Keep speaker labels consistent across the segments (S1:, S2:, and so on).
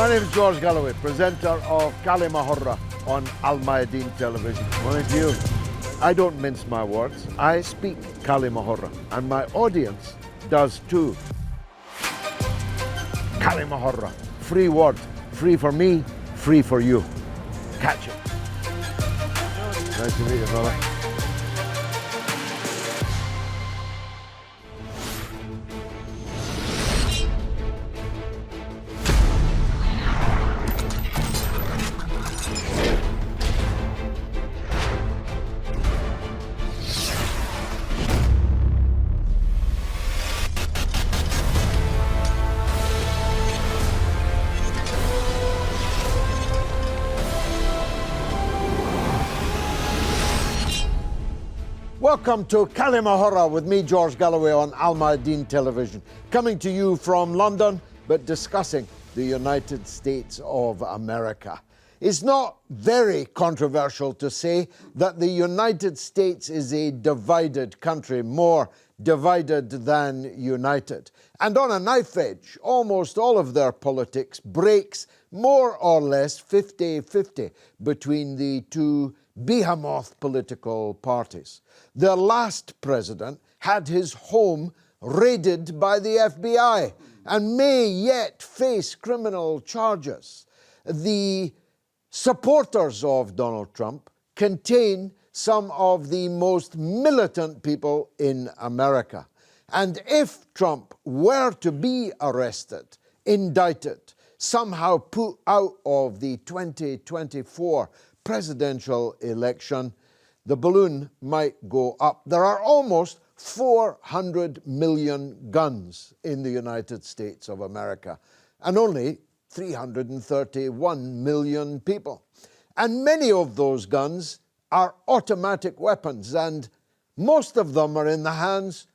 S1: My name is George Galloway, presenter of Kalima Hurra on Al Mayadeen television. Morning to you. I don't mince my words. I speak Kalima Hurra, and my audience does too. Kalima Horra, free word, free for me, free for you. Catch it. Nice to meet you, brother. Welcome to Kalima Horra with me, George Galloway, on Al Mayadeen television. Coming to you from London, but discussing the United States of America. It's not very controversial to say that the United States is a divided country, more divided than united. And on a knife edge, almost all of their politics breaks more or less 50-50 between the two behemoth political parties. Their last president had his home raided by the FBI and may yet face criminal charges. The supporters of Donald Trump contain some of the most militant people in America. And if Trump were to be arrested, indicted, somehow put out of the 2024 presidential election, the balloon might go up. There are almost 400 million guns in the United States of America, and only 331 million people. And many of those guns are automatic weapons, and most of them are in the hands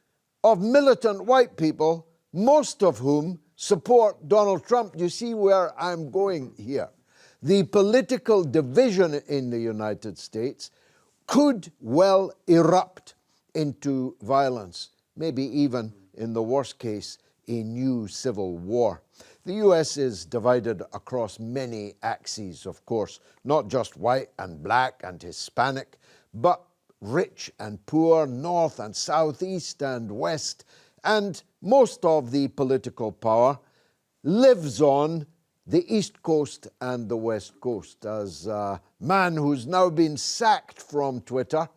S1: of militant white people, most of whom support Donald Trump. You see where I'm going here. The political division in the United States could well erupt into violence, maybe even, in the worst case, a new civil war. The US is divided across many axes, of course, not just white and black and Hispanic, but rich and poor, north and south, east and west, and most of the political power lives on the East Coast and the West Coast. As a man who's now been sacked from Twitter,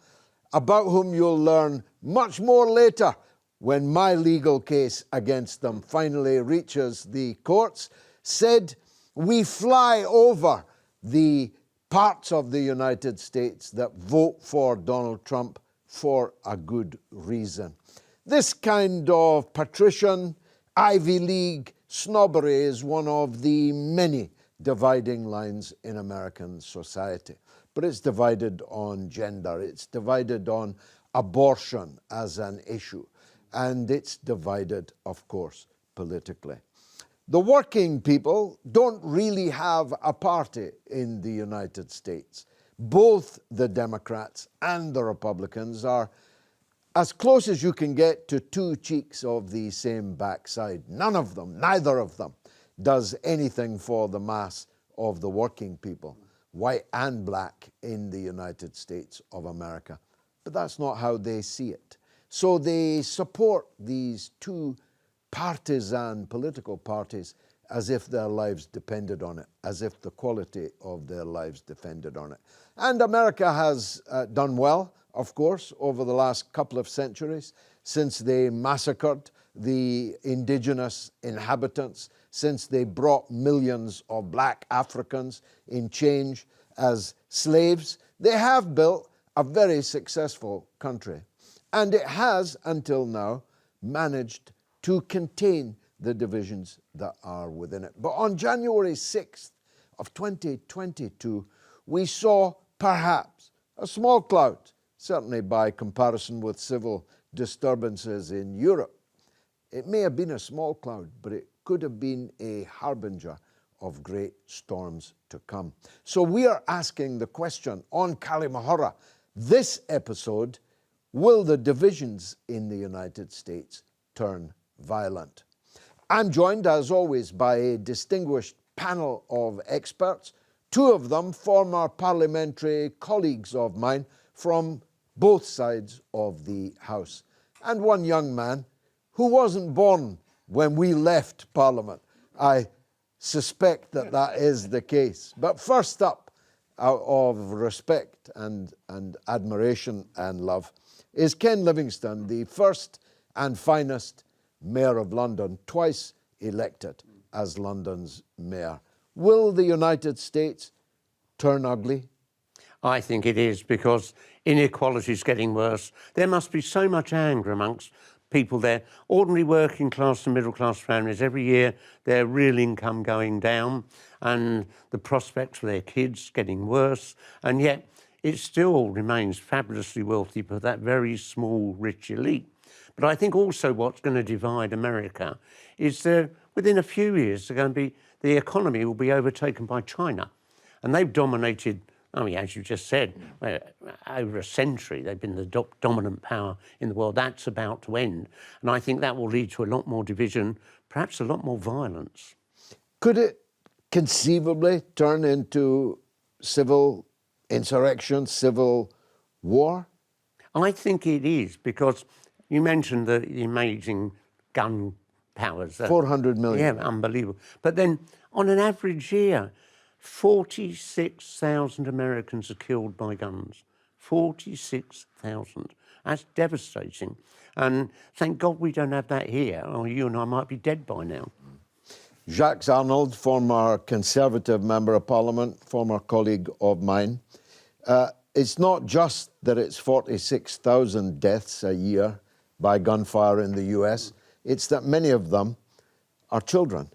S1: about whom you'll learn much more later when my legal case against them finally reaches the courts, said, we fly over the parts of the United States that vote for Donald Trump for a good reason. This kind of patrician, Ivy League snobbery is one of the many dividing lines in American society. But it's divided on gender, it's divided on abortion as an issue, and it's divided, of course, politically. The working people don't really have a party in the United States. Both the Democrats and the Republicans are as close as you can get to two cheeks of the same backside. None of them, neither of them, does anything for the mass of the working people, white and black, in the United States of America. But that's not how they see it. So they support these two partisan political parties as if their lives depended on it, as if the quality of their lives depended on it. And America has done well, of course, over the last couple of centuries, since they massacred the indigenous inhabitants, since they brought millions of black Africans in change as slaves. They have built a very successful country, and it has, until now, managed to contain the divisions that are within it. But on January 6th of 2022, we saw perhaps a small cloud, certainly by comparison with civil disturbances in Europe. It may have been a small cloud, but it could have been a harbinger of great storms to come. So we are asking the question on Kalima Horra, this episode, will the divisions in the United States turn violent? I'm joined, as always, by a distinguished panel of experts, two of them former parliamentary colleagues of mine from both sides of the House, and one young man who wasn't born when we left Parliament. I suspect that that is the case. But first up, out of respect and admiration and love, is Ken Livingstone, the first and finest Mayor of London, twice elected as London's mayor. Will the United States turn ugly?
S2: I think it is, because inequality is getting worse. There must be so much anger amongst people there. Ordinary working class and middle class families, every year their real income going down and the prospects for their kids getting worse. And yet it still remains fabulously wealthy for that very small, rich elite. But I think also what's going to divide America is that within a few years the economy will be overtaken by China. And they've dominated, I mean, as you just said, over a century, they've been the dominant power in the world. That's about to end. And I think that will lead to a lot more division, perhaps a lot more violence.
S1: Could it conceivably turn into civil insurrection, civil war?
S2: I think it is, because you mentioned the amazing gun powers.
S1: 400 million.
S2: Yeah, unbelievable. But then on an average year, 46,000 Americans are killed by guns. 46,000. That's devastating. And thank God we don't have that here, or you and I might be dead by now.
S1: Jacques Arnold, former Conservative Member of Parliament, former colleague of mine. It's not just that it's 46,000 deaths a year by gunfire in the US. It's that many of them are children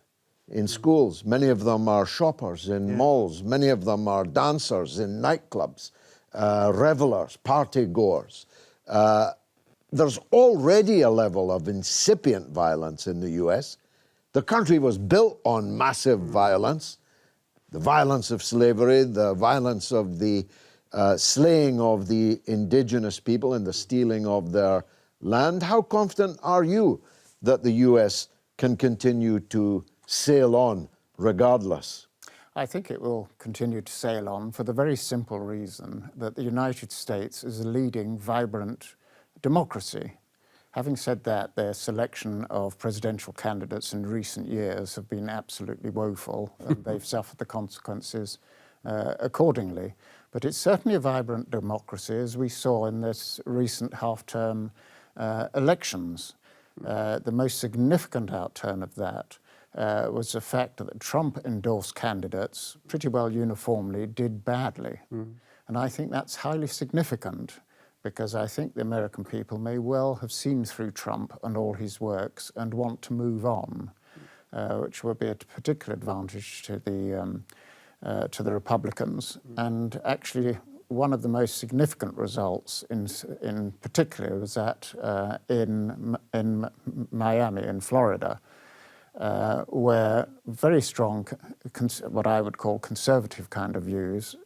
S1: in schools. Many of them are shoppers in malls. Many of them are dancers in nightclubs, revelers, party goers. There's already a level of incipient violence in the US. The country was built on massive violence, the violence of slavery, the violence of the slaying of the indigenous people and the stealing of their land. How confident are you that the US can continue to sail on regardless?
S3: I think it will continue to sail on for the very simple reason that the United States is a leading, vibrant democracy. Having said that, their selection of presidential candidates in recent years have been absolutely woeful, and they've suffered the consequences accordingly. But it's certainly a vibrant democracy, as we saw in this recent half-term elections. The most significant outturn of that was the fact that Trump-endorsed candidates pretty well uniformly did badly. And I think that's highly significant, because I think the American people may well have seen through Trump and all his works and want to move on, which will be a particular advantage to the Republicans. And actually, one of the most significant results in particular was that in Miami, in Florida, where very strong, what I would call conservative kind of views,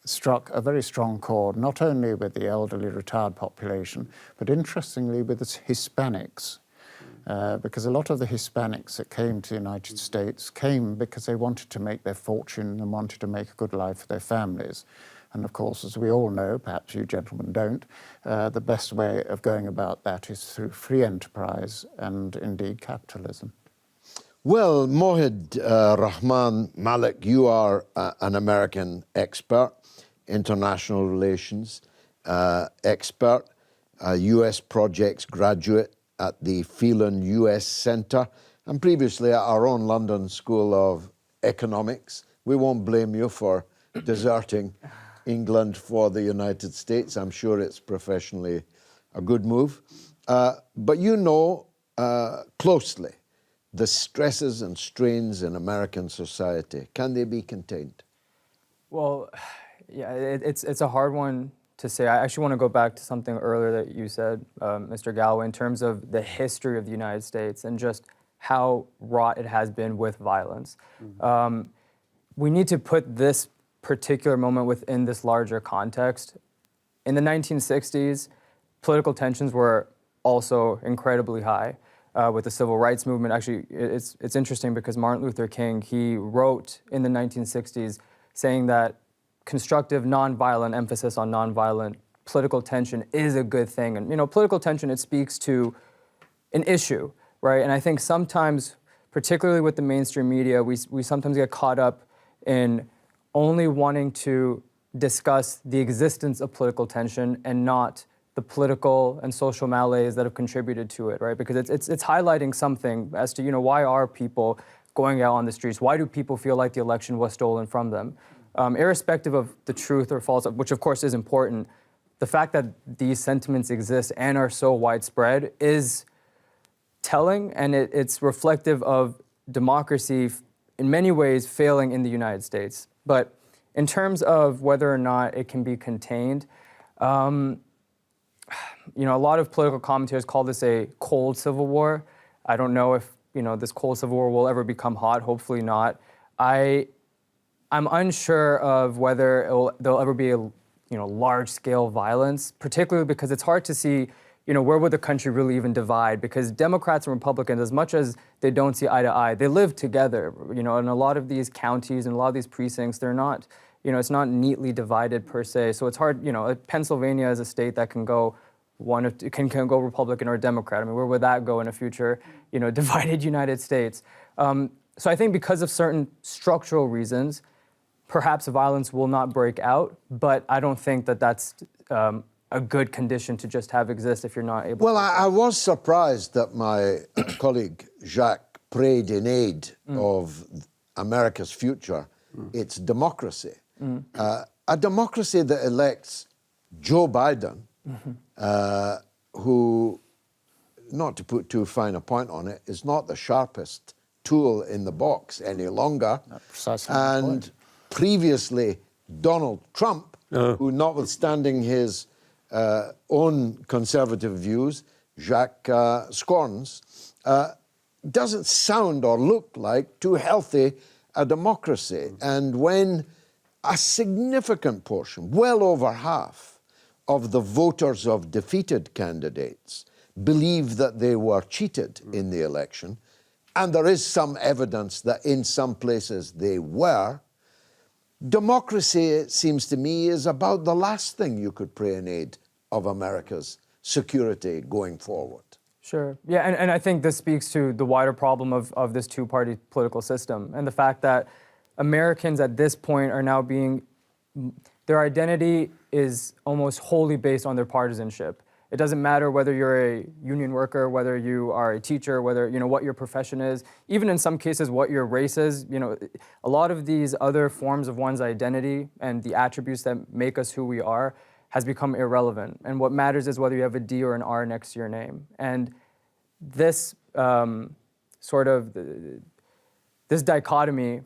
S3: struck a very strong chord, not only with the elderly retired population, but interestingly with the Hispanics. Because a lot of the Hispanics that came to the United States came because they wanted to make their fortune and wanted to make a good life for their families. And of course, as we all know, perhaps you gentlemen don't, the best way of going about that is through free enterprise and indeed capitalism.
S1: Well, Mohid Rahman Malik, you are an American expert, international relations expert, a US projects graduate at the Phelan US Center, and previously at our own London School of Economics. We won't blame you for deserting England for the United States. I'm sure it's professionally a good move. But you know closely the stresses and strains in American society. Can they be contained?
S4: Well, yeah, it's a hard one to say. I actually want to go back to something earlier that you said, Mr. Galloway, in terms of the history of the United States and just how wrought it has been with violence. We need to put this particular moment within this larger context. In the 1960s, political tensions were also incredibly high. with the civil rights movement. Actually, it's interesting because Martin Luther King, he wrote in the 1960s saying that constructive nonviolent, emphasis on nonviolent political tension is a good thing. And, political tension, it speaks to an issue, right? And I think sometimes, particularly with the mainstream media, we sometimes get caught up in only wanting to discuss the existence of political tension and not the political and social malaise that have contributed to it, right? Because it's highlighting something as to, why are people going out on the streets? Why do people feel like the election was stolen from them? Irrespective of the truth or false, which of course is important, the fact that these sentiments exist and are so widespread is telling, and it's reflective of democracy in many ways failing in the United States. But in terms of whether or not it can be contained, a lot of political commentators call this a cold civil war. I don't know if, this cold civil war will ever become hot, hopefully not. I'm unsure of whether there'll ever be a large-scale violence, particularly because it's hard to see, where would the country really even divide? Because Democrats and Republicans, as much as they don't see eye to eye, they live together. In a lot of these counties and a lot of these precincts, they're not, it's not neatly divided per se. So it's hard, Pennsylvania is a state that can go can go Republican or Democrat. I mean, where would that go in a future, divided United States? So I think because of certain structural reasons, perhaps violence will not break out, but I don't think that that's a good condition to just have exist if you're not able
S1: Well,
S4: to.
S1: I was surprised that my colleague Jacques prayed in aid of America's future, its democracy. A democracy that elects Joe Biden, who, not to put too fine a point on it, is not the sharpest tool in the box any longer.
S3: Precisely my
S1: And
S3: point.
S1: previously, Donald Trump, who, notwithstanding his own conservative views, Jacques scorns, doesn't sound or look like too healthy a democracy. And when a significant portion, well over half, of the voters of defeated candidates believe that they were cheated in the election, and there is some evidence that in some places they were, democracy, it seems to me, is about the last thing you could pray in aid of America's security going forward.
S4: Sure. Yeah, and I think this speaks to the wider problem of this two-party political system and the fact that Americans at this point are now their identity is almost wholly based on their partisanship. It doesn't matter whether you're a union worker, whether you are a teacher, whether, what your profession is, even in some cases what your race is. A lot of these other forms of one's identity and the attributes that make us who we are has become irrelevant. And what matters is whether you have a D or an R next to your name. And this this dichotomy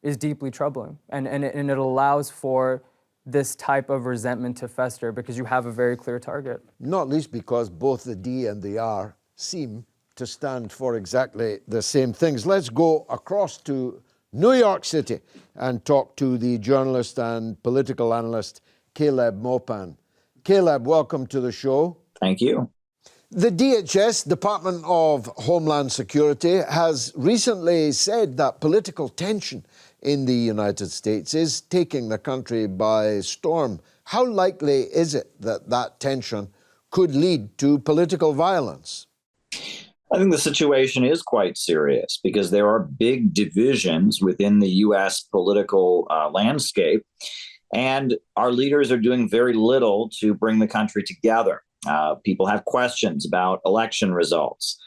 S4: is deeply troubling. And it allows for this type of resentment to fester because you have a very clear target.
S1: Not least because both the D and the R seem to stand for exactly the same things. Let's go across to New York City and talk to the journalist and political analyst Caleb Mopan. Caleb, welcome to the show.
S5: Thank you.
S1: The DHS, Department of Homeland Security, has recently said that political tension in the United States is taking the country by storm. How likely is it that that tension could lead to political violence?
S5: I think the situation is quite serious because there are big divisions within the U.S. political landscape, and our leaders are doing very little to bring the country together. People have questions about election results.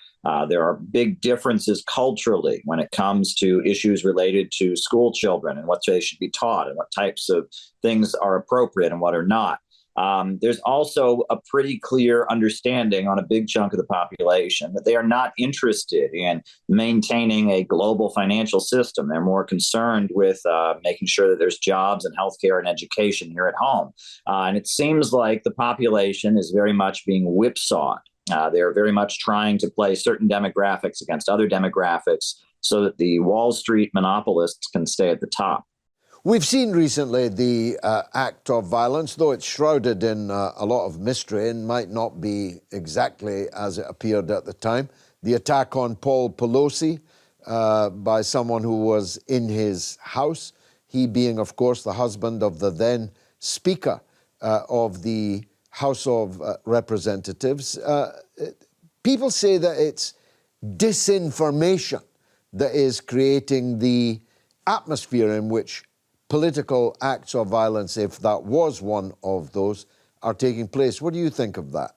S5: There are big differences culturally when it comes to issues related to school children and what they should be taught and what types of things are appropriate and what are not. There's also a pretty clear understanding on a big chunk of the population that they are not interested in maintaining a global financial system. They're more concerned with making sure that there's jobs and healthcare and education here at home. And it seems like the population is very much being whipsawed. They're very much trying to play certain demographics against other demographics so that the Wall Street monopolists can stay at the top.
S1: We've seen recently the act of violence, though it's shrouded in a lot of mystery and might not be exactly as it appeared at the time. the attack on Paul Pelosi by someone who was in his house, he being, of course, the husband of the then Speaker of the House of Representatives. People say that it's disinformation that is creating the atmosphere in which political acts of violence, if that was one of those, are taking place. What do you think of that?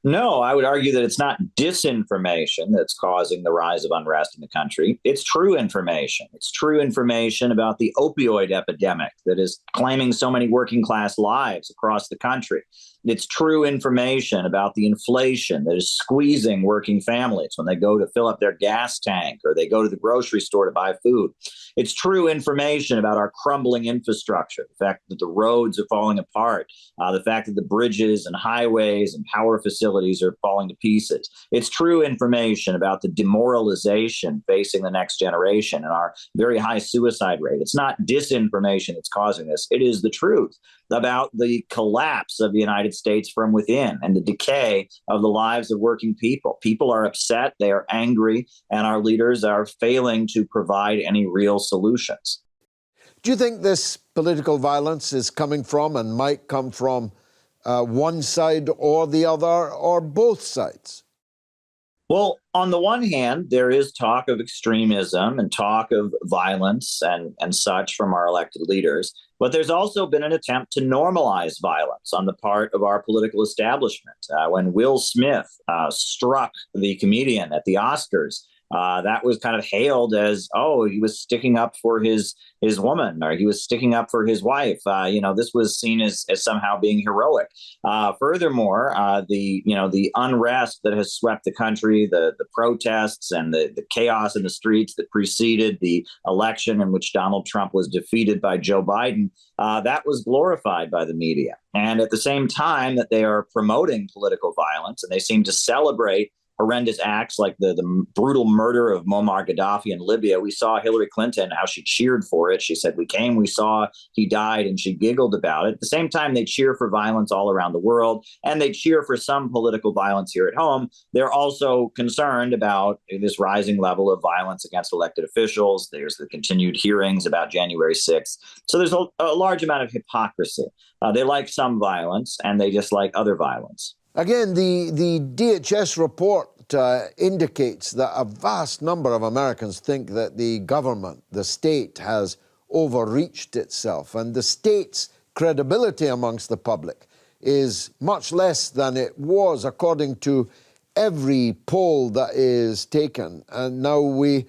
S5: No, I would argue that it's not disinformation that's causing the rise of unrest in the country. It's true information. It's true information about the opioid epidemic that is claiming so many working class lives across the country. It's true information about the inflation that is squeezing working families when they go to fill up their gas tank or they go to the grocery store to buy food. It's true information about our crumbling infrastructure, the fact that the roads are falling apart, the fact that the bridges and highways and power facilities are falling to pieces. It's true information about the demoralization facing the next generation and our very high suicide rate. It's not disinformation that's causing this. It is the truth about the collapse of the United States from within and the decay of the lives of working people. People are upset, they are angry, and our leaders are failing to provide any real solutions.
S1: Do you think this political violence is coming from and might come from one side or the other, or both sides?
S5: Well, on the one hand, there is talk of extremism and talk of violence and such from our elected leaders. But there's also been an attempt to normalize violence on the part of our political establishment. When Will Smith struck the comedian at the Oscars, that was kind of hailed as, oh, he was sticking up for his woman, or he was sticking up for his wife. This was seen as somehow being heroic. Furthermore, the unrest that has swept the country, the protests and the chaos in the streets that preceded the election in which Donald Trump was defeated by Joe Biden, that was glorified by the media. And at the same time that they are promoting political violence and they seem to celebrate horrendous acts like the brutal murder of Muammar Gaddafi in Libya. We saw Hillary Clinton, how she cheered for it. She said, we came, we saw, he died, and she giggled about it. At the same time, they cheer for violence all around the world, and they cheer for some political violence here at home. They're also concerned about this rising level of violence against elected officials. There's the continued hearings about January 6th. So there's a large amount of hypocrisy. They like some violence, and they dislike other violence.
S1: Again, the DHS report indicates that a vast number of Americans think that the government, the state, has overreached itself, and the state's credibility amongst the public is much less than it was according to every poll that is taken. And now we're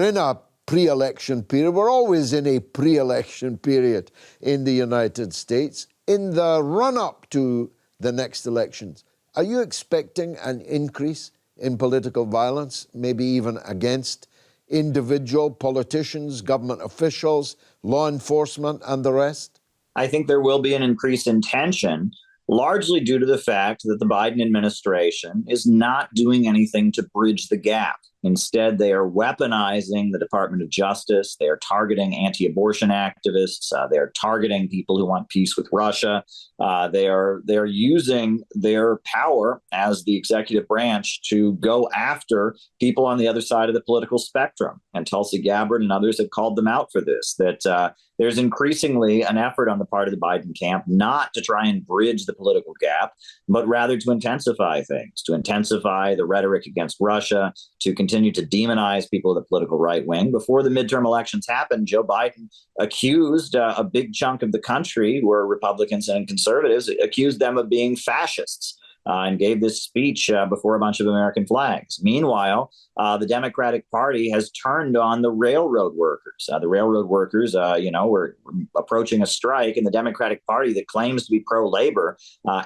S1: in a pre-election period. We're always in a pre-election period in the United States. In the run-up to the next elections, are you expecting an increase in political violence, maybe even against individual politicians, government officials, law enforcement, and the rest?
S5: I think there will be an increase in tension, largely due to the fact that the Biden administration is not doing anything to bridge the gap. Instead, they are weaponizing the Department of Justice. They are targeting anti-abortion activists. They are targeting people who want peace with Russia. They are using their power as the executive branch to go after people on the other side of the political spectrum. And Tulsi Gabbard and others have called them out for this, that there's increasingly an effort on the part of the Biden camp not to try and bridge the political gap, but rather to intensify things, to intensify the rhetoric against Russia, to continue to demonize people of the political right wing. Before the midterm elections happened, Joe Biden accused a big chunk of the country, who are Republicans and conservatives, accused them of being fascists. And gave this speech before a bunch of American flags. Meanwhile, the Democratic Party has turned on the railroad workers. The railroad workers, were approaching a strike, and the Democratic Party, that claims to be pro-labor,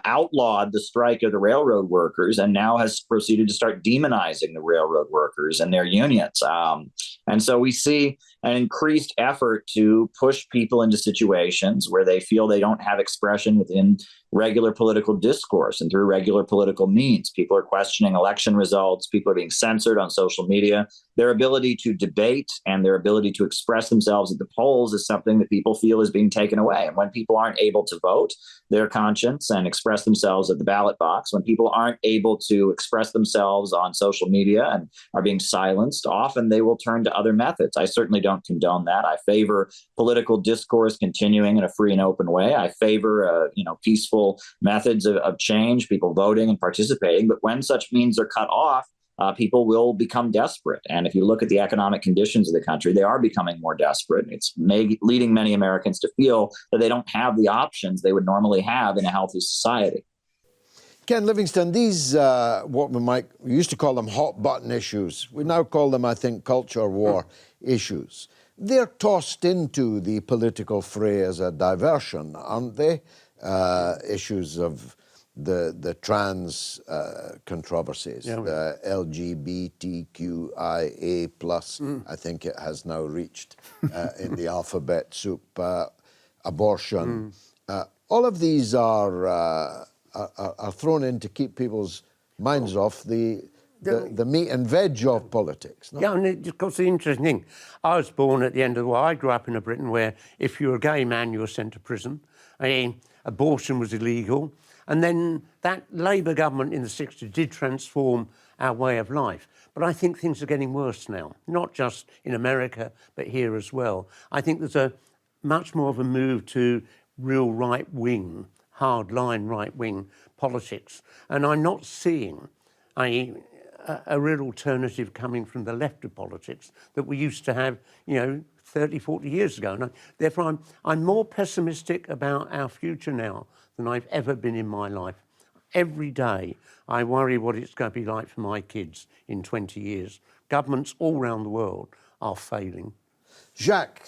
S5: outlawed the strike of the railroad workers and now has proceeded to start demonizing the railroad workers and their unions. And so we see an increased effort to push people into situations where they feel they don't have expression within regular political discourse and through regular political means. People are questioning election results. People are being censored on social media. Their ability to debate and their ability to express themselves at the polls is something that people feel is being taken away. And when people aren't able to vote their conscience and express themselves at the ballot box, when people aren't able to express themselves on social media and are being silenced, often they will turn to other methods. I certainly don't condone that. I favor political discourse continuing in a free and open way. I favor, peaceful methods of change, people voting and participating. But when such means are cut off, people will become desperate. And if you look at the economic conditions of the country, they are becoming more desperate. It's leading many Americans to feel that they don't have the options they would normally have in a healthy society.
S1: Ken Livingstone, these, we used to call them hot button issues. We now call them, I think, culture war issues. They're tossed into the political fray as a diversion, aren't they? Issues of the trans controversies, the LGBTQIA+, I think it has now reached in the alphabet soup, abortion. All of these are thrown in to keep people's minds off the meat and veg of politics. No?
S2: Yeah, and of course the interesting thing, I was born at the end of the war. I grew up in a Britain where if you were a gay man, you were sent to prison. Abortion was illegal. And then that Labour government in the 60s did transform our way of life. But I think things are getting worse now, not just in America, but here as well. I think there's a much more of a move to real right-wing, hard-line right-wing politics. And I'm not seeing a real alternative coming from the left of politics that we used to have, 30, 40 years ago. And therefore, I'm more pessimistic about our future now than I've ever been in my life. Every day, I worry what it's going to be like for my kids in 20 years. Governments all around the world are failing.
S1: Jacques,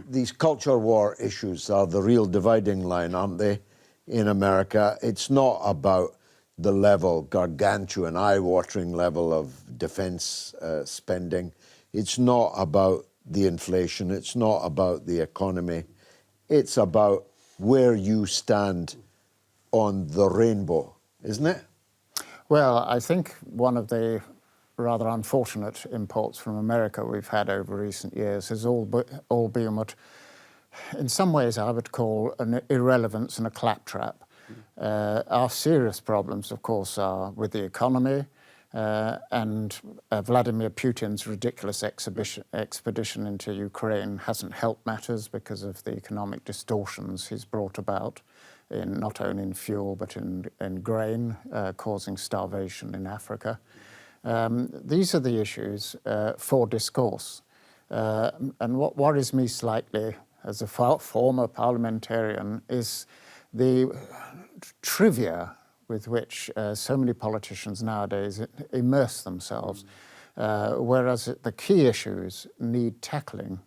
S1: these culture war issues are the real dividing line, aren't they, in America? It's not about the level, gargantuan, eye-watering level of defense spending. It's not about the inflation. It's not about the economy. It's about where you stand on the rainbow, isn't it?
S3: Well, I think one of the rather unfortunate imports from America we've had over recent years has all been what, in some ways, I would call an irrelevance and a claptrap. Our serious problems, of course, are with the economy, and Vladimir Putin's ridiculous expedition into Ukraine hasn't helped matters because of the economic distortions he's brought about, not only in fuel but in grain, causing starvation in Africa. These are the issues for discourse. And what worries me slightly as a former parliamentarian is the trivia with which so many politicians nowadays immerse themselves, whereas the key issues need tackling.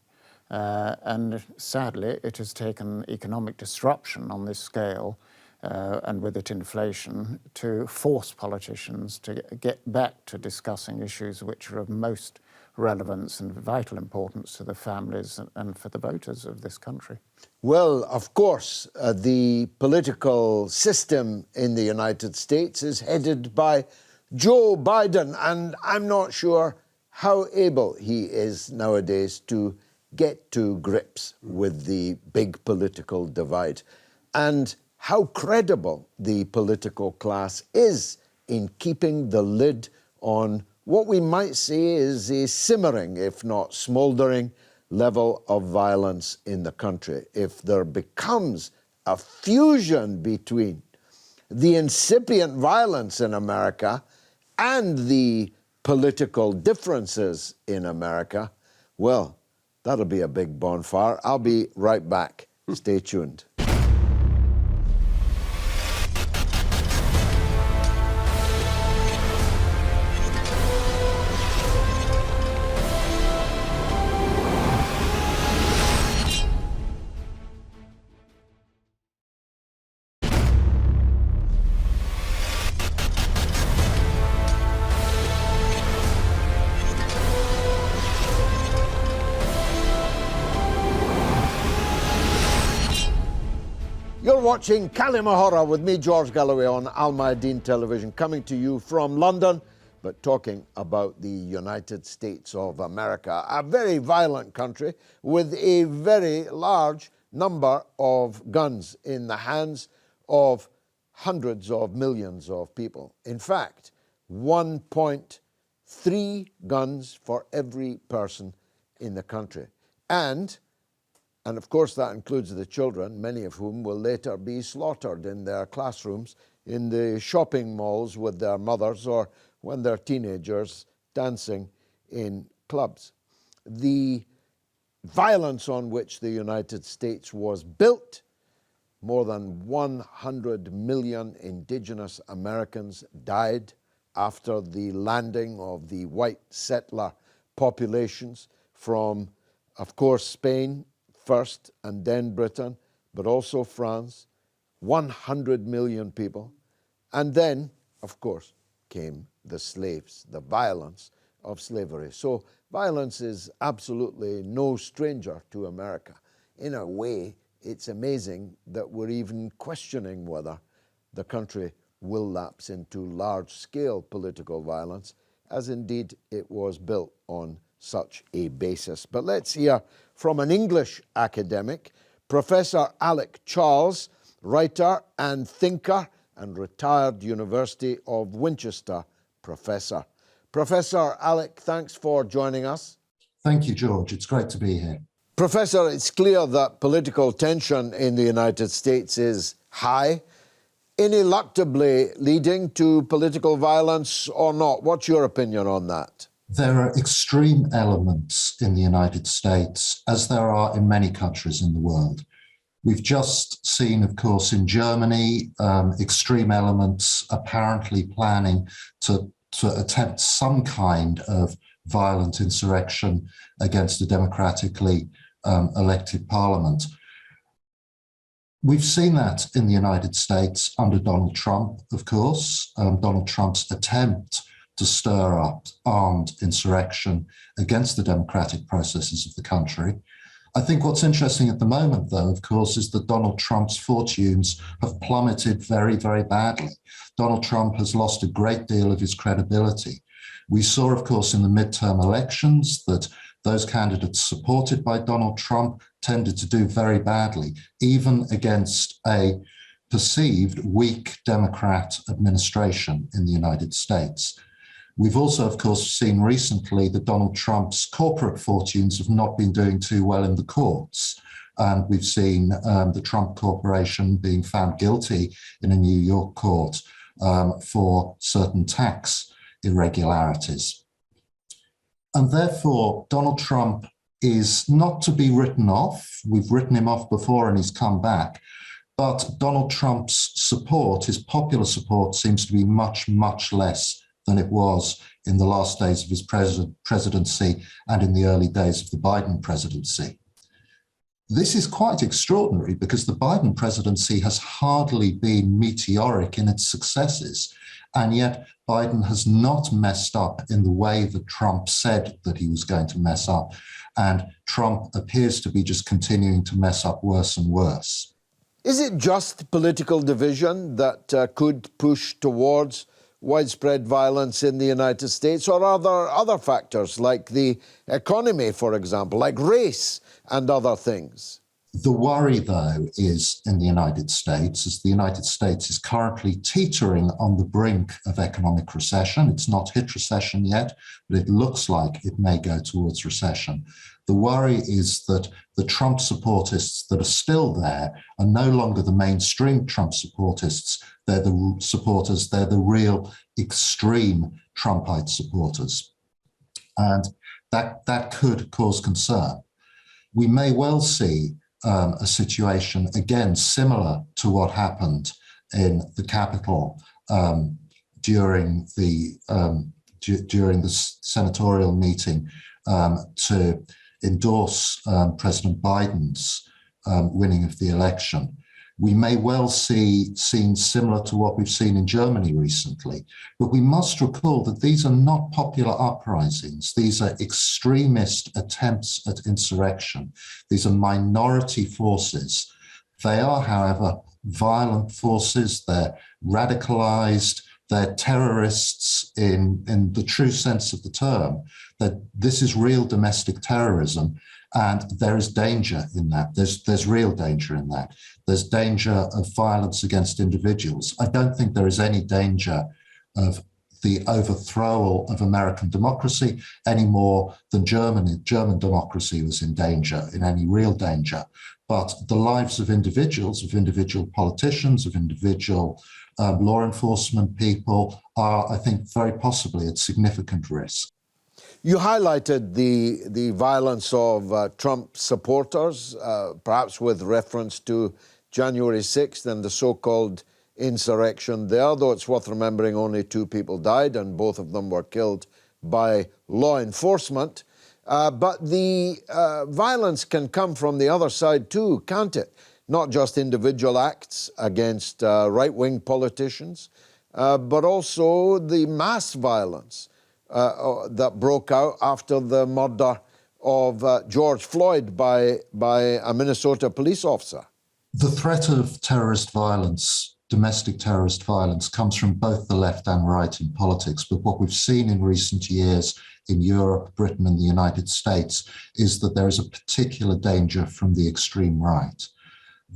S3: And sadly, it has taken economic disruption on this scale, and with it inflation, to force politicians to get back to discussing issues which are of most relevance and vital importance to the families and for the voters of this country.
S1: Well, of course, the political system in the United States is headed by Joe Biden, and I'm not sure how able he is nowadays to get to grips with the big political divide, and how credible the political class is in keeping the lid on what we might say is a simmering, if not smouldering, level of violence in the country. If there becomes a fusion between the incipient violence in America and the political differences in America, well, that'll be a big bonfire. I'll be right back. Stay tuned. You're watching Kalima Horra with me, George Galloway, on Al Mayadeen Television, coming to you from London, but talking about the United States of America, a very violent country with a very large number of guns in the hands of hundreds of millions of people. In fact, 1.3 guns for every person in the country. And of course that includes the children, many of whom will later be slaughtered in their classrooms, in the shopping malls with their mothers, or when they're teenagers dancing in clubs. The violence on which the United States was built, more than 100 million indigenous Americans died after the landing of the white settler populations from, of course, Spain first and then Britain, but also France, 100 million people. And then, of course, came the slaves, the violence of slavery. So violence is absolutely no stranger to America. In a way, it's amazing that we're even questioning whether the country will lapse into large-scale political violence, as indeed it was built on such a basis. But let's hear from an English academic, Professor Alec Charles, writer and thinker and retired University of Winchester professor. Professor Alec, thanks for joining us.
S6: Thank you, George. It's great to be here.
S1: Professor, it's clear that political tension in the United States is high, ineluctably leading to political violence or not. What's your opinion on that?
S6: There are extreme elements in the United States, as there are in many countries in the world. We've just seen, of course, in Germany, extreme elements apparently planning to attempt some kind of violent insurrection against a democratically elected parliament. We've seen that in the United States under Donald Trump, of course. Donald Trump's attempt to stir up armed insurrection against the democratic processes of the country. I think what's interesting at the moment, though, of course, is that Donald Trump's fortunes have plummeted very, very badly. Donald Trump has lost a great deal of his credibility. We saw, of course, in the midterm elections that those candidates supported by Donald Trump tended to do very badly, even against a perceived weak Democrat administration in the United States. We've also, of course, seen recently that Donald Trump's corporate fortunes have not been doing too well in the courts. And we've seen the Trump Corporation being found guilty in a New York court for certain tax irregularities. And therefore, Donald Trump is not to be written off. We've written him off before and he's come back. But Donald Trump's support, his popular support, seems to be much, much less than it was in the last days of his presidency and in the early days of the Biden presidency. This is quite extraordinary because the Biden presidency has hardly been meteoric in its successes, and yet Biden has not messed up in the way that Trump said that he was going to mess up, and Trump appears to be just continuing to mess up worse and worse.
S1: Is it just political division that could push towards widespread violence in the United States, or are there other factors like the economy, for example, like race and other things?
S6: The worry, though, is in the United States, as the United States is currently teetering on the brink of economic recession. It's not hit recession yet, but it looks like it may go towards recession. The worry is that the Trump supportists that are still there are no longer the mainstream Trump supportists. They're the supporters, they're the real extreme Trumpite supporters. And that could cause concern. We may well see a situation, again, similar to what happened in the Capitol during the senatorial meeting to endorse President Biden's winning of the election. We may well see scenes similar to what we've seen in Germany recently, but we must recall that these are not popular uprisings. These are extremist attempts at insurrection. These are minority forces. They are, however, violent forces, they're radicalized, they're terrorists in the true sense of the term, that this is real domestic terrorism. And there is danger in that. There's real danger in that. There's danger of violence against individuals. I don't think there is any danger of the overthrow of American democracy any more than German democracy was in danger, in any real danger. But the lives of individual politicians, of individual law enforcement people are, I think, very possibly at significant risk.
S1: You highlighted the violence of Trump supporters, perhaps with reference to January 6th and the so-called insurrection there, though it's worth remembering only 2 people died and both of them were killed by law enforcement. But the violence can come from the other side too, can't it? Not just individual acts against right-wing politicians, but also the mass violence that broke out after the murder of George Floyd by a Minnesota police officer.
S6: The threat of terrorist violence, domestic terrorist violence, comes from both the left and right in politics. But what we've seen in recent years in Europe, Britain, and the United States is that there is a particular danger from the extreme right.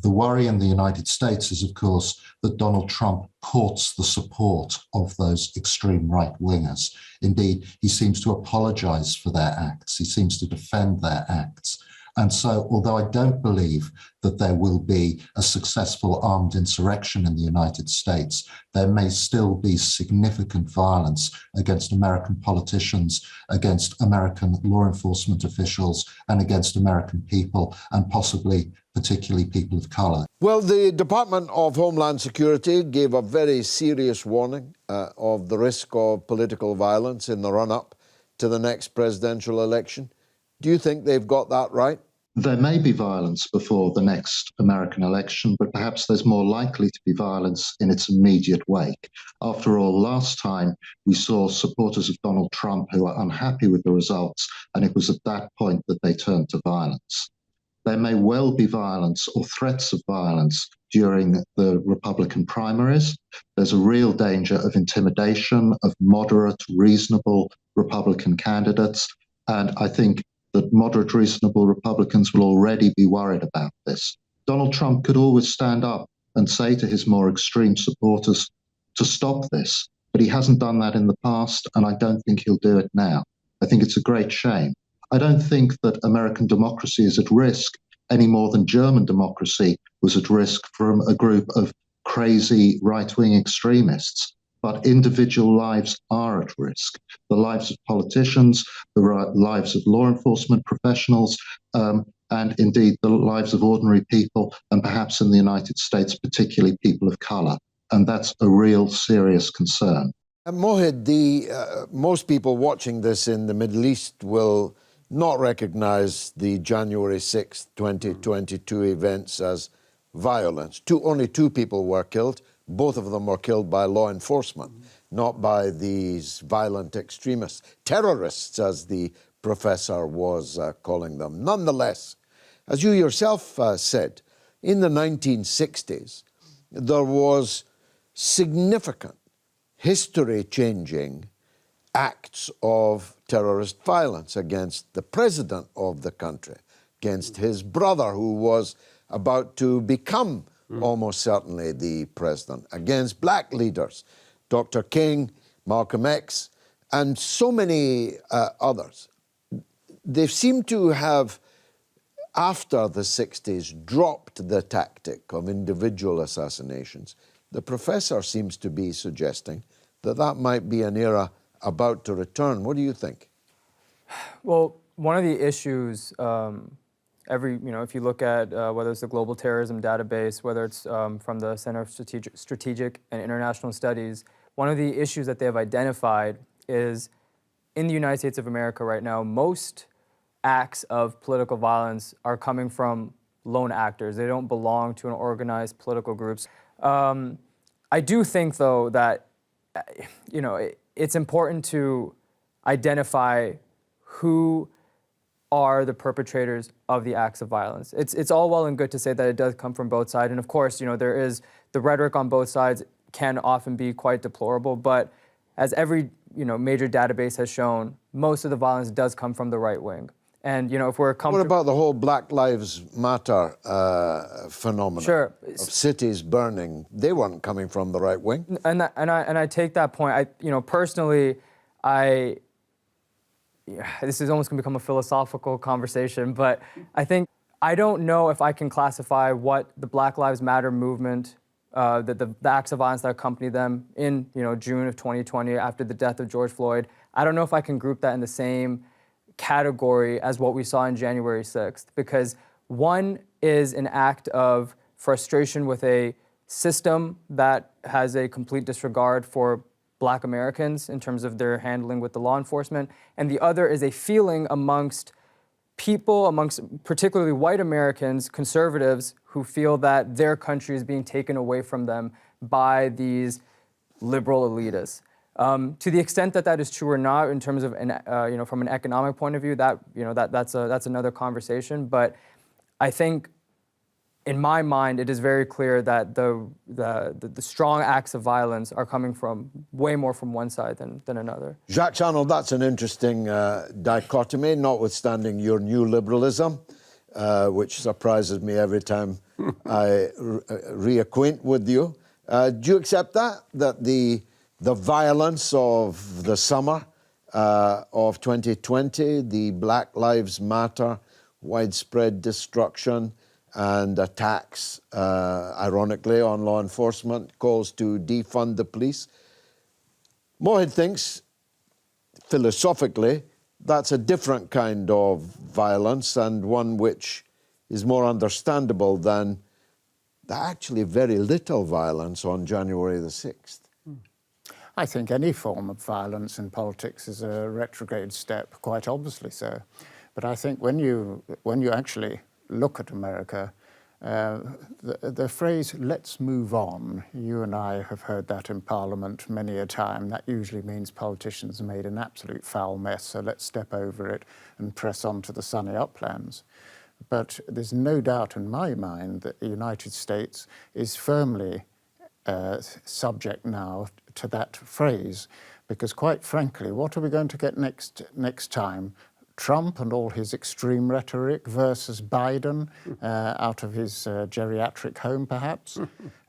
S6: The worry in the United States is, of course, that Donald Trump courts the support of those extreme right-wingers. Indeed, he seems to apologize for their acts. He seems to defend their acts. And so, although I don't believe that there will be a successful armed insurrection in the United States, there may still be significant violence against American politicians, against American law enforcement officials, and against American people, and possibly particularly people of color.
S1: Well, the Department of Homeland Security gave a very serious warning of the risk of political violence in the run-up to the next presidential election. Do you think they've got that right?
S6: There may be violence before the next American election, but perhaps there's more likely to be violence in its immediate wake. After all, last time we saw supporters of Donald Trump who were unhappy with the results, and it was at that point that they turned to violence. There may well be violence or threats of violence during the Republican primaries. There's a real danger of intimidation of moderate, reasonable Republican candidates, and I think that moderate, reasonable Republicans will already be worried about this. Donald Trump could always stand up and say to his more extreme supporters to stop this, but he hasn't done that in the past, and I don't think he'll do it now. I think it's a great shame. I don't think that American democracy is at risk any more than German democracy was at risk from a group of crazy right-wing extremists. But individual lives are at risk. The lives of politicians, the lives of law enforcement professionals, and indeed the lives of ordinary people, and perhaps in the United States, particularly people of color. And that's a real serious concern.
S1: Mohid, most people watching this in the Middle East will not recognize the January 6th, 2022 events as violence. Only 2 people were killed. Both of them were killed by law enforcement, not by these violent extremists, terrorists, as the professor was calling them. Nonetheless, as you yourself said, in the 1960s, there was significant history-changing acts of terrorist violence against the president of the country, against his brother, who was about to become almost certainly the president, against black leaders, Dr. King, Malcolm X, and so many others. They seem to have, after the 60s, dropped the tactic of individual assassinations. The professor seems to be suggesting that that might be an era about to return. What do you think?
S4: Well, one of the issues, if you look at whether it's the Global Terrorism Database, whether it's from the Center of Strategic and International Studies, one of the issues that they have identified is in the United States of America right now, most acts of political violence are coming from lone actors. They don't belong to an organized political groups. I do think, though, that it's important to identify who are the perpetrators of the acts of violence. It's all well and good to say that it does come from both sides, and of course, there is the rhetoric on both sides can often be quite deplorable, but as every major database has shown, most of the violence does come from the right wing. And if we're
S1: What about the whole Black Lives Matter phenomenon?
S4: Sure.
S1: Of cities burning? They weren't coming from the right wing.
S4: And I take that point. Personally, this is almost going to become a philosophical conversation, but I don't know if I can classify what the Black Lives Matter movement, the acts of violence that accompanied them in June of 2020 after the death of George Floyd. I don't know if I can group that in the same category as what we saw in January 6th, because one is an act of frustration with a system that has a complete disregard for Black Americans in terms of their handling with the law enforcement, and the other is a feeling amongst people, amongst particularly white Americans, conservatives, who feel that their country is being taken away from them by these liberal elitists. To the extent that that is true or not, in terms of from an economic point of view, that's another conversation. But I think, in my mind, it is very clear that the strong acts of violence are coming from way more from one side than another.
S1: Jacques Arnold, that's an interesting dichotomy, notwithstanding your new liberalism, which surprises me every time I reacquaint with you. Do you accept that the violence of the summer of 2020, the Black Lives Matter, widespread destruction and attacks, ironically, on law enforcement, calls to defund the police? Mohit thinks, philosophically, that's a different kind of violence and one which is more understandable than the actually very little violence on January the 6th.
S3: I think any form of violence in politics is a retrograde step, quite obviously so. But I think when you actually look at America, the phrase, let's move on, you and I have heard that in Parliament many a time. That usually means politicians made an absolute foul mess, so let's step over it and press on to the sunny uplands. But there's no doubt in my mind that the United States is firmly subject now to that phrase, because quite frankly, what are we going to get next time? Trump and all his extreme rhetoric versus Biden out of his geriatric home, perhaps?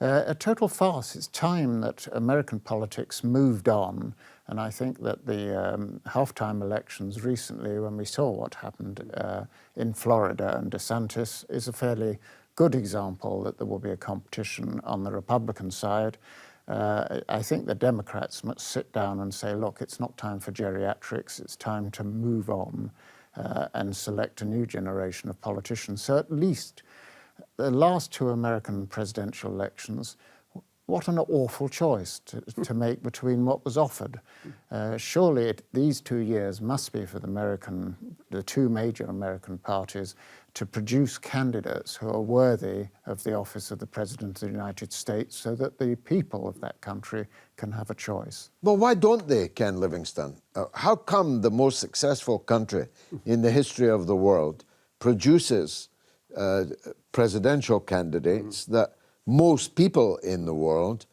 S3: A total farce. It's time that American politics moved on. And I think that the halftime elections recently, when we saw what happened in Florida and DeSantis, is a fairly good example that there will be a competition on the Republican side. I think the Democrats must sit down and say, look, it's not time for geriatrics, it's time to move on and select a new generation of politicians. So at least the last two American presidential elections, what an awful choice to make between what was offered. Surely these 2 years must be for the two major American parties to produce candidates who are worthy of the office of the President of the United States so that the people of that country can have a choice.
S1: Well, why don't they, Ken Livingstone? How come the most successful country in the history of the world produces presidential candidates that most people in the world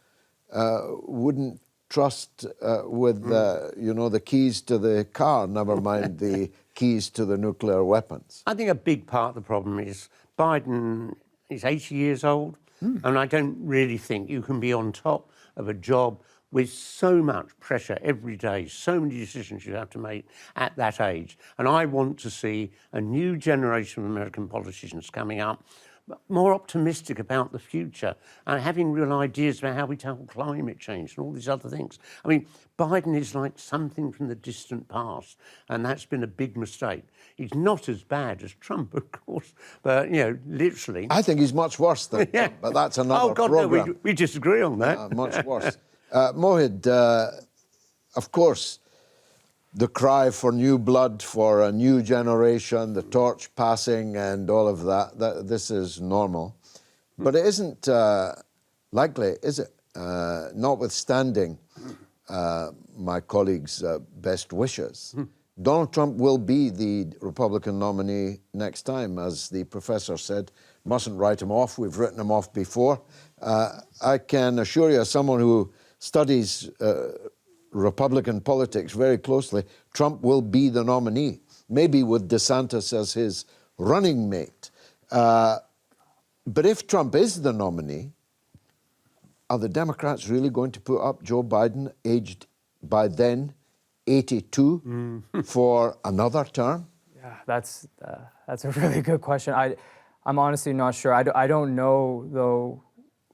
S1: wouldn't trust with the keys to the car, never mind the keys to the nuclear weapons?
S2: I think a big part of the problem is Biden is 80 years old, and I don't really think you can be on top of a job with so much pressure every day, so many decisions you have to make at that age. And I want to see a new generation of American politicians coming up, more optimistic about the future and having real ideas about how we tackle climate change and all these other things. I mean, Biden is like something from the distant past, and that's been a big mistake. He's not as bad as Trump, of course, but, literally.
S1: I think he's much worse than Trump, but that's another program.
S2: No, we disagree on that.
S1: Much worse. Mohit, of course, the cry for new blood, for a new generation, the torch passing and all of that this is normal. But it isn't likely, is it? Notwithstanding my colleagues' best wishes, Donald Trump will be the Republican nominee next time, as the professor said. Mustn't write him off. We've written him off before. I can assure you, as someone who studies Republican politics very closely, Trump will be the nominee, maybe with DeSantis as his running mate. But if Trump is the nominee, are the Democrats really going to put up Joe Biden, aged by then 82, for another term?
S4: Yeah, that's a really good question. I'm honestly not sure. I don't know, though,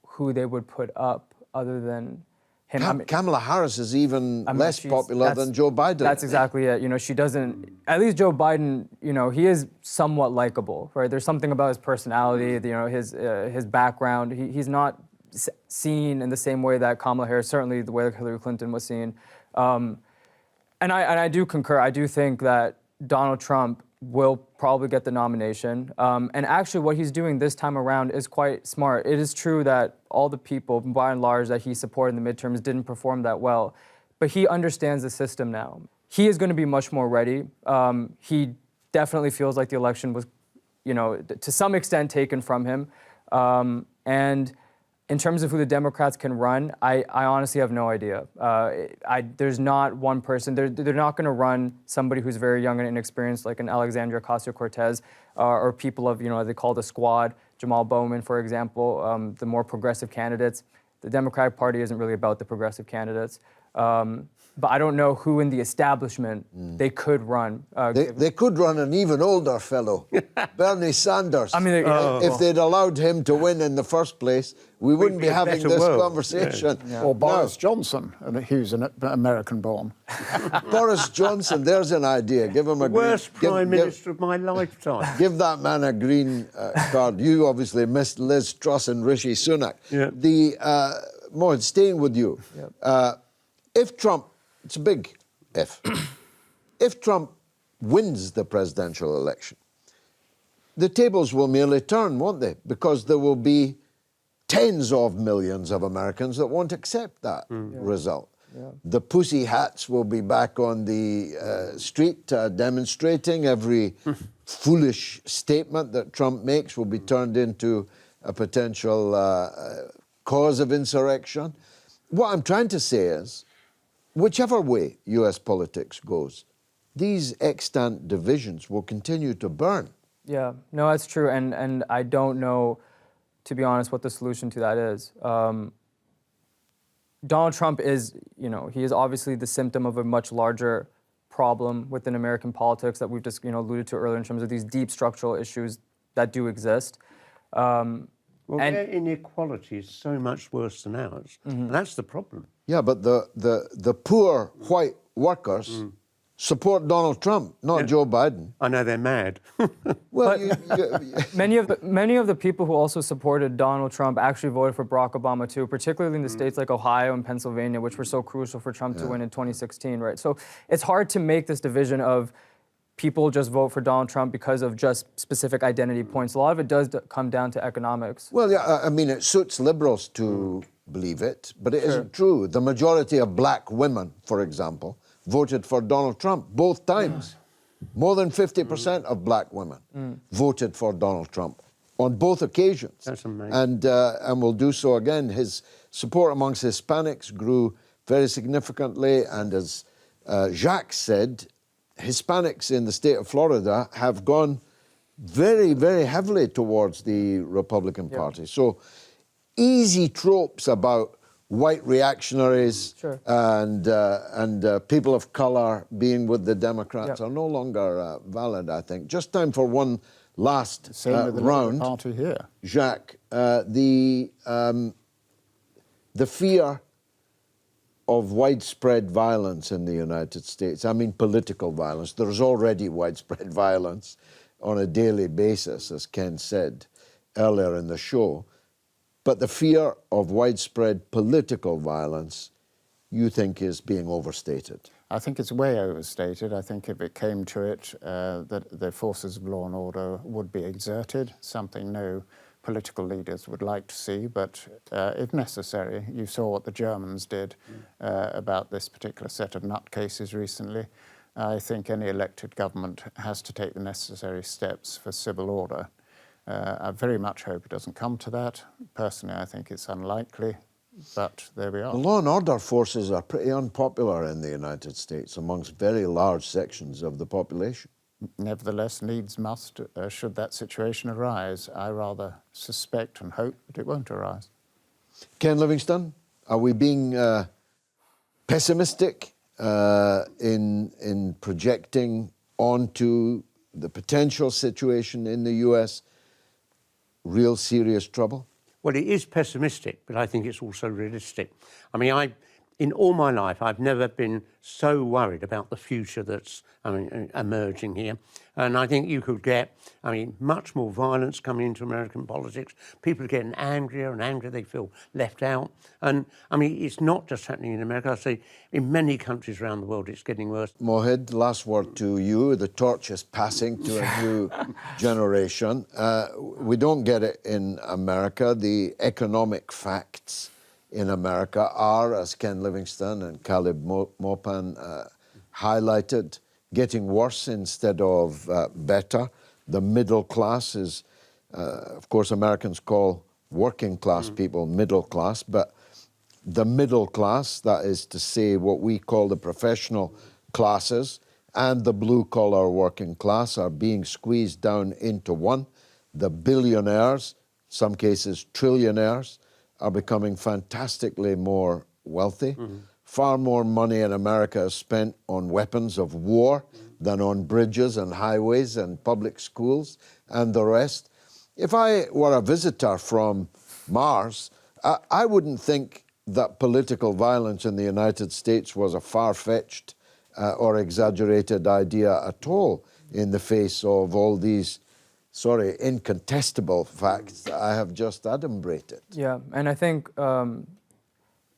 S4: who they would put up other than him.
S1: Kamala Harris is even less popular than Joe Biden.
S4: That's exactly it. You know, she doesn't, at least Joe Biden, you know, he is somewhat likable, right? There's something about his personality, you know, his background. He's not seen in the same way that Kamala Harris, certainly the way that Hillary Clinton was seen. And I do concur. I do think that Donald Trump will probably get the nomination. And actually what he's doing this time around is quite smart. It is true that all the people, by and large, that he supported in the midterms didn't perform that well, but he understands the system now. He is going to be much more ready. He definitely feels like the election was, you know, to some extent taken from him. And in terms of who the Democrats can run, I honestly have no idea. There's not one person. They're not going to run somebody who's very young and inexperienced, like an Alexandria Ocasio-Cortez, or people of, you know, they call the squad, Jamal Bowman, for example, the more progressive candidates. The Democratic Party isn't really about the progressive candidates. But I don't know who in the establishment they could run.
S1: They could run an even older fellow, Bernie Sanders.
S4: I mean,
S1: if they'd allowed him to win in the first place, we wouldn't be having this conversation.
S3: Yeah. Or Boris Johnson, who's an American-born.
S1: Boris Johnson, there's an idea. Give him a
S2: Worst Prime Minister of my lifetime.
S1: Give that man a green card. You obviously missed Liz Truss and Rishi Sunak.
S2: Yeah.
S1: Mohit, staying with you. If Trump, it's a big if, if Trump wins the presidential election, the tables will merely turn, won't they? Because there will be tens of millions of Americans that won't accept that result. The pussy hats will be back on the street demonstrating. Every foolish statement that Trump makes will be turned into a potential cause of insurrection. What I'm trying to say is, whichever way US politics goes, these extant divisions will continue to burn.
S4: Yeah, no, that's true. And I don't know, to be honest, what the solution to that is. Donald Trump is, you know, he is obviously the symptom of a much larger problem within American politics that we've just, you know, alluded to earlier in terms of these deep structural issues that do exist.
S2: Well, their inequality is so much worse than ours. And that's the problem.
S1: Yeah, but the poor white workers support Donald Trump, not Joe Biden.
S2: I know they're mad.
S1: Well,
S4: many of the people who also supported Donald Trump actually voted for Barack Obama too, particularly in the states like Ohio and Pennsylvania, which were so crucial for Trump to win in 2016, right? So it's hard to make this division of people just vote for Donald Trump because of just specific identity points. A lot of it does come down to economics.
S1: well, yeah, I mean, it suits liberals to believe it, but it isn't true. The majority of black women, for example, voted for Donald Trump both times. More than 50% of black women voted for Donald Trump on both occasions.
S2: That's amazing.
S1: And will do so again. His support amongst Hispanics grew very significantly, and as Jacques said, Hispanics in the state of Florida have gone very, very heavily towards the Republican Party. So easy tropes about white reactionaries and people of color being with the Democrats are no longer valid, I think. Just time for one last
S3: Same with the
S1: round.
S3: party here.
S1: Jacques, the fear of widespread violence in the United States, I mean political violence. There's already widespread violence on a daily basis, as Ken said earlier in the show. But the fear of widespread political violence, you think, is being overstated?
S3: I think it's way overstated. I think if it came to it, that the forces of law and order would be exerted, something no political leaders would like to see, but if necessary, you saw what the Germans did about this particular set of nutcases recently. I think any elected government has to take the necessary steps for civil order. I very much hope it doesn't come to that. Personally, I think it's unlikely, but there we are.
S1: The law and order forces are pretty unpopular in the United States amongst very large sections of the population.
S3: Nevertheless, needs must, should that situation arise. I rather suspect and hope that it won't arise.
S1: Ken Livingstone, are we being pessimistic in projecting onto the potential situation in the US real serious trouble?
S2: Well, it is pessimistic, but I think it's also realistic. I mean, in all my life, I've never been so worried about the future that's emerging here. And I think you could get, much more violence coming into American politics. People are getting angrier and angrier. They feel left out. And, it's not just happening in America. I say in many countries around the world, it's getting worse.
S1: Mohid, last word to you. The torch is passing to a new generation. We don't get it in America. The economic facts in America are, as Ken Livingstone and Khalid Mopan highlighted, getting worse instead of better. The middle class is, of course, Americans call working class people middle class, but the middle class, that is to say what we call the professional classes, and the blue-collar working class are being squeezed down into one. The billionaires, some cases trillionaires, are becoming fantastically more wealthy. Far more money in America is spent on weapons of war than on bridges and highways and public schools and the rest. If I were a visitor from Mars, I wouldn't think that political violence in the United States was a far-fetched or exaggerated idea at all in the face of all these incontestable facts that I have just adumbrated.
S4: Yeah, and I think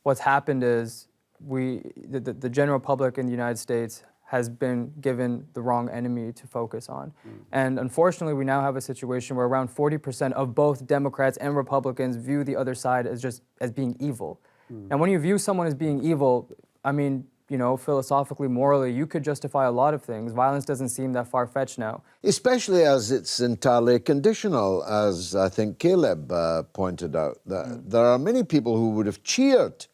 S4: what's happened is the general public in the United States has been given the wrong enemy to focus on. And unfortunately, we now have a situation where around 40% of both Democrats and Republicans view the other side as being evil. And when you view someone as being evil, philosophically, morally, you could justify a lot of things. Violence doesn't seem that far-fetched now.
S1: Especially as it's entirely conditional, as I think Caleb pointed out. That there are many people who would have cheered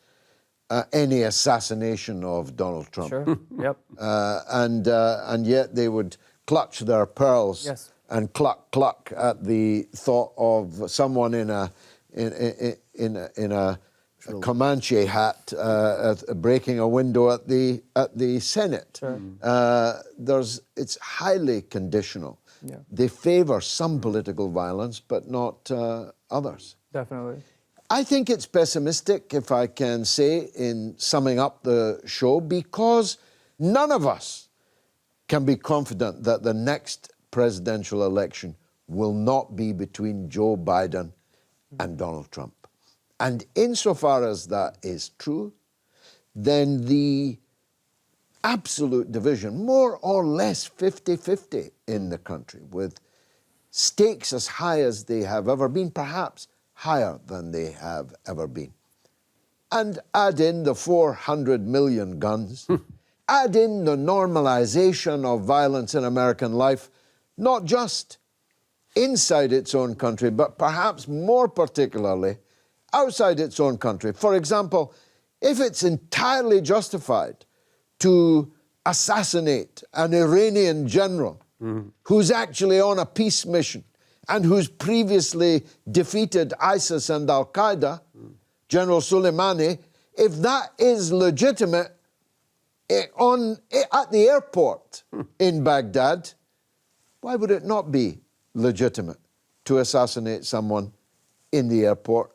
S1: any assassination of Donald Trump.
S4: Sure, yep.
S1: And yet they would clutch their pearls and cluck at the thought of someone in a Comanche hat breaking a window at the Senate. Sure. It's highly conditional. Yeah. They favor some political violence, but not others.
S4: Definitely.
S1: I think it's pessimistic, if I can say, in summing up the show, because none of us can be confident that the next presidential election will not be between Joe Biden and Donald Trump. And insofar as that is true, then the absolute division, more or less 50-50 in the country, with stakes as high as they have ever been, perhaps higher than they have ever been. And add in the 400 million guns, add in the normalization of violence in American life, not just inside its own country, but perhaps more particularly outside its own country. For example, if it's entirely justified to assassinate an Iranian general who's actually on a peace mission and who's previously defeated ISIS and Al-Qaeda, General Soleimani, if that is legitimate at the airport in Baghdad, why would it not be legitimate to assassinate someone in the airport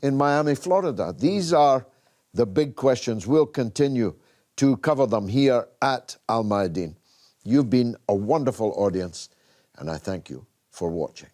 S1: in Miami, Florida? These are the big questions. We'll continue to cover them here at Al Mayadeen. You've been a wonderful audience, and I thank you for watching.